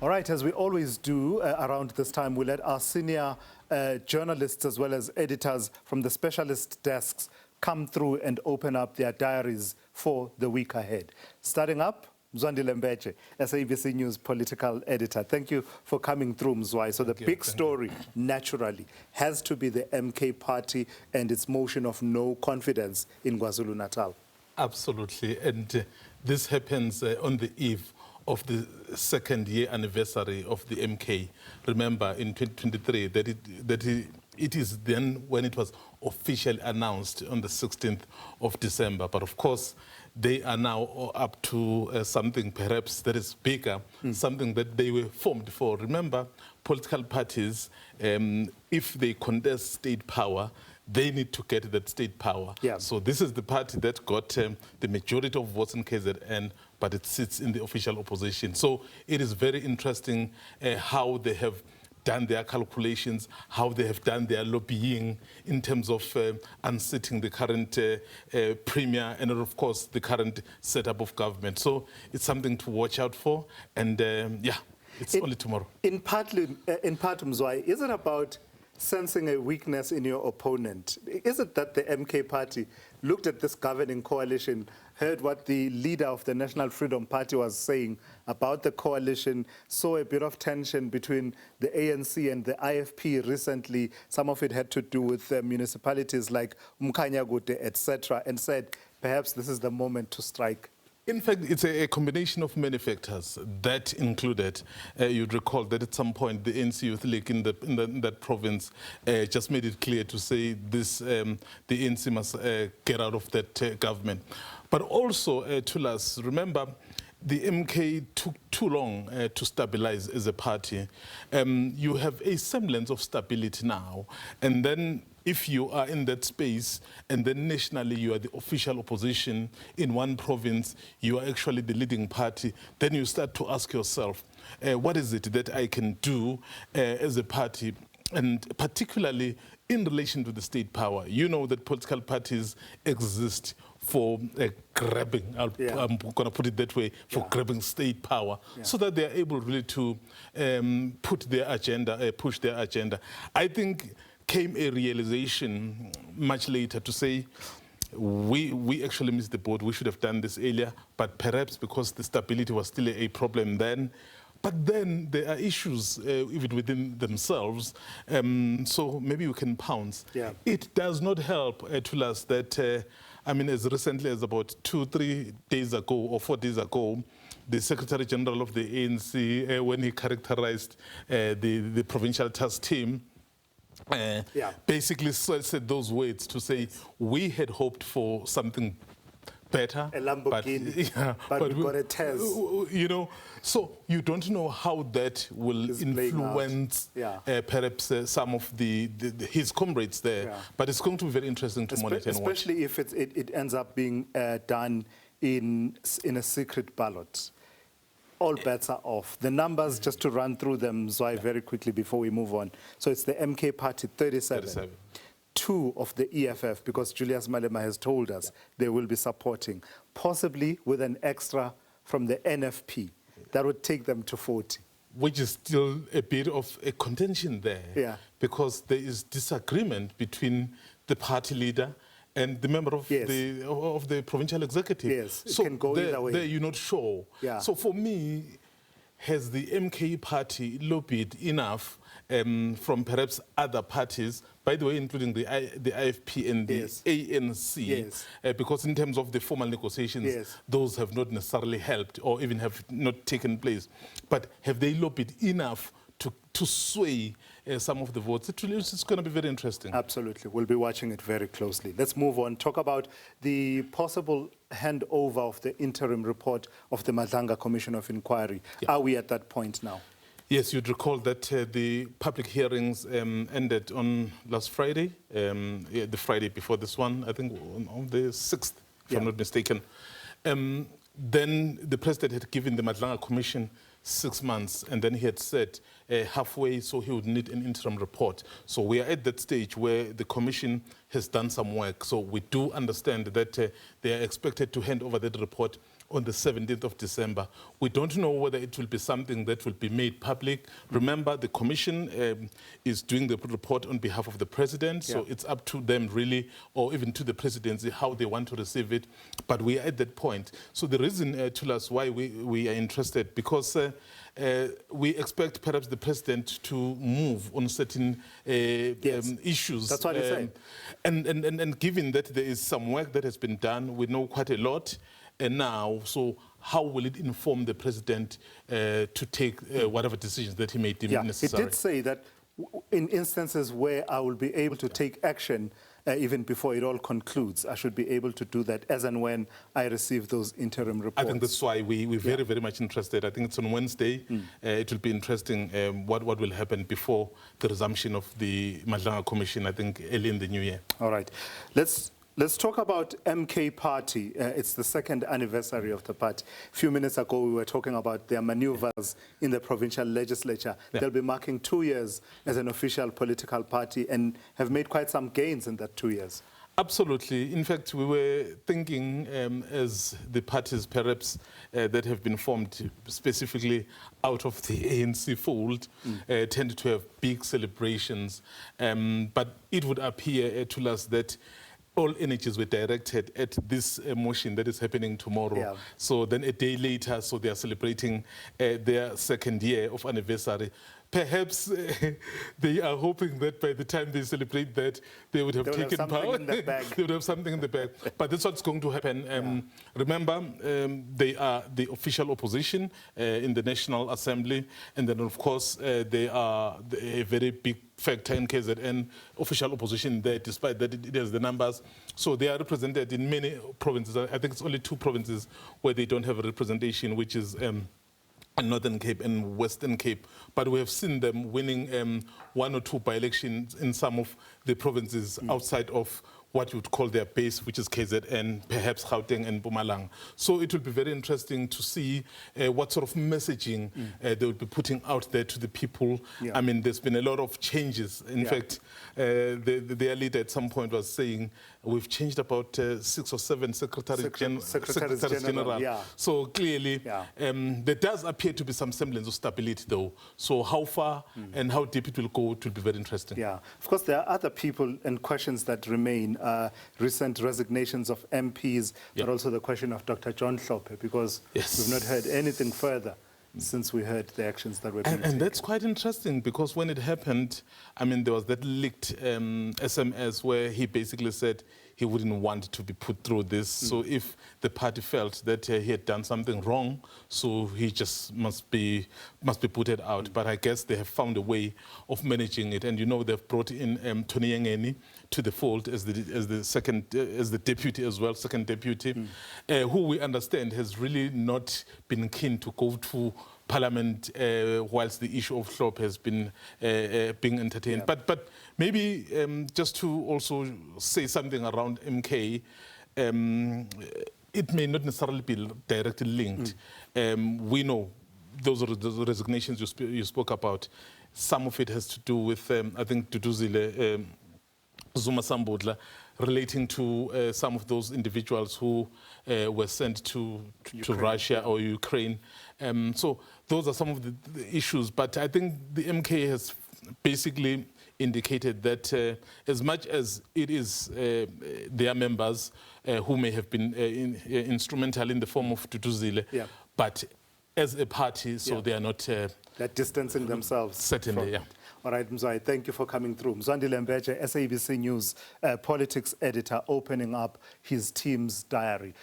All right, as we always do around this time, we let our senior journalists as well as editors from the specialist desks come through and open up their diaries for the week ahead. Starting up, Mzwandile Mbeje, SABC News Political Editor. Thank you for coming through, Mzwai. So the big story, naturally, has to be the MK party and its motion of no confidence in KwaZulu-Natal. Absolutely, and this happens on the eve of the second year anniversary of the MK. Remember, in 2023, it is then when it was officially announced on the 16th of December. But of course, they are now up to something perhaps that is bigger, something that they were formed for. Remember, political parties, if they contest state power, they need to get that state power. Yeah. So this is the party that got the majority of votes in KZN, but it sits in the official opposition. So it is very interesting how they have done their calculations, how they have done their lobbying in terms of unseating the current premier and, of course, the current setup of government. So it's something to watch out for. And, yeah, it's only tomorrow. In part, Mzwai, is it about sensing a weakness in your opponent? Is it that the MK party looked at this governing coalition, heard what the leader of the National Freedom Party was saying about the coalition, saw a bit of tension between the ANC and the IFP recently, some of it had to do with municipalities like Mkhanyakude, etc., and said, perhaps this is the moment to strike? In fact, it's a combination of many factors. That included, you'd recall that at some point the ANC Youth League in that province just made it clear to say this, the ANC must get out of that government. But also, Tulas, remember, the MK took too long to stabilize as a party. You have a semblance of stability now, and then if you are in that space and then nationally you are the official opposition in one province, you are actually the leading party, then you start to ask yourself, what is it that I can do as a party, and particularly in relation to the state power. You know that political parties exist for grabbing, I'm going to put it that way, for grabbing state power, so that they are able really to put their agenda, push their agenda. I think came a realization much later to say, we actually missed the boat, we should have done this earlier, but perhaps because the stability was still a problem then. But then there are issues even within themselves, so maybe we can pounce. Yeah. It does not help to us that, I mean, as recently as about 2-3 days ago or 4 days ago, the Secretary General of the ANC, when he characterized the provincial task team, basically said those words to say, we had hoped for something better. A Lamborghini, but we got a Tez. You know, so you don't know how that will influence perhaps some of his comrades there. Yeah. But it's going to be very interesting to monitor and watch. Especially if it ends up being done in a secret ballot. All bets are off. The numbers, just to run through them, Zwai, very quickly before we move on. So it's the MK party, 37. 2 of the EFF, because Julius Malema has told us they will be supporting, possibly with an extra from the NFP. That would take them to 40. Which is still a bit of a contention there, because there is disagreement between the party leader and the member of the provincial executive. Yes, so it can go either way. There you're not sure. Yeah. So for me, has the MK party lobbied enough from perhaps other parties, by the way, including the IFP and the ANC, because in terms of the formal negotiations, those have not necessarily helped or even have not taken place. But have they lobbied enough to sway some of the votes? It's going to be very interesting. Absolutely. We'll be watching it very closely. Let's move on. Talk about the possible handover of the interim report of the Madlanga Commission of Inquiry. Are we at that point now? Yes, you'd recall that the public hearings ended on last Friday, the Friday before this one, I think on the 6th, if I'm not mistaken. Then the president had given the Madlanga Commission 6 months, and then he had said halfway, so he would need an interim report. So we are at that stage where the commission has done some work. So we do understand that they are expected to hand over that report on the 17th of December. We don't know whether it will be something that will be made public. Remember, the commission is doing the report on behalf of the president, so it's up to them really, or even to the presidency, how they want to receive it. But we are at that point. So the reason, Tulas, why we are interested, because we expect perhaps the president to move on certain issues. That's what he's saying. And given that there is some work that has been done, we know quite a lot now, so how will it inform the president to take whatever decisions that he may deem necessary? He did say that in instances where I will be able to take action even before it all concludes, I should be able to do that as and when I receive those interim reports. I think that's why we're very, very much interested. I think it's on Wednesday. It will be interesting what will happen before the resumption of the Madlanga Commission, I think, early in the new year. All right. Let's talk about MK Party. It's the second anniversary of the party. A few minutes ago, we were talking about their maneuvers in the provincial legislature. They'll be marking 2 years as an official political party and have made quite some gains in that 2 years. Absolutely. In fact, we were thinking as the parties perhaps that have been formed specifically out of the ANC fold tend to have big celebrations. But it would appear to us that all energies were directed at this motion that is happening tomorrow. So then a day later, so they are celebrating their second year of anniversary. Perhaps they are hoping that by the time they celebrate that, they would have taken power. They would have something in the bag. But that's what's going to happen. Remember, they are the official opposition in the National Assembly. And then, of course, they are a very big factor in KZN, official opposition there, despite that it has the numbers. So they are represented in many provinces. I think it's only 2 provinces where they don't have a representation, which is Northern Cape and Western Cape, but we have seen them winning 1 or 2 by-elections in some of the provinces outside of what you would call their base, which is KZN, perhaps Gauteng and Mpumalanga. So it will be very interesting to see what sort of messaging they will be putting out there to the people. I mean, there's been a lot of changes. In fact, their leader at some point was saying, we've changed about 6 or 7 secretaries general. So clearly, there does appear to be some semblance of stability, though. So how far and how deep it will go, it will be very interesting. Yeah, of course, there are other people and questions that remain. Recent resignations of MPs, but also the question of Dr. John Hlophe, because we've not heard anything further since we heard the actions that were being taken. And that's quite interesting, because when it happened, I mean, there was that leaked SMS where he basically said he wouldn't want to be put through this. So if the party felt that he had done something wrong, so he just must be putted out. But I guess they have found a way of managing it. And you know, they've brought in Tony Yangeni to the fold as the deputy as well, second deputy, who we understand has really not been keen to go to Parliament whilst the issue of Hlophe has been being entertained. But maybe just to also say something around MK, it may not necessarily be directly linked. We know those are the resignations you spoke about. Some of it has to do with, I think, Duduzile Zuma Sambodla, relating to some of those individuals who were sent to Russia or Ukraine. So those are some of the issues. But I think the MK has basically indicated that as much as it is their members who may have been instrumental in the form of Duduzile, but as a party, so they are not... They're distancing themselves. Certainly, All right, Mzwai, thank you for coming through. Mzwandile Mbeje, SABC News Politics Editor, opening up his team's diary.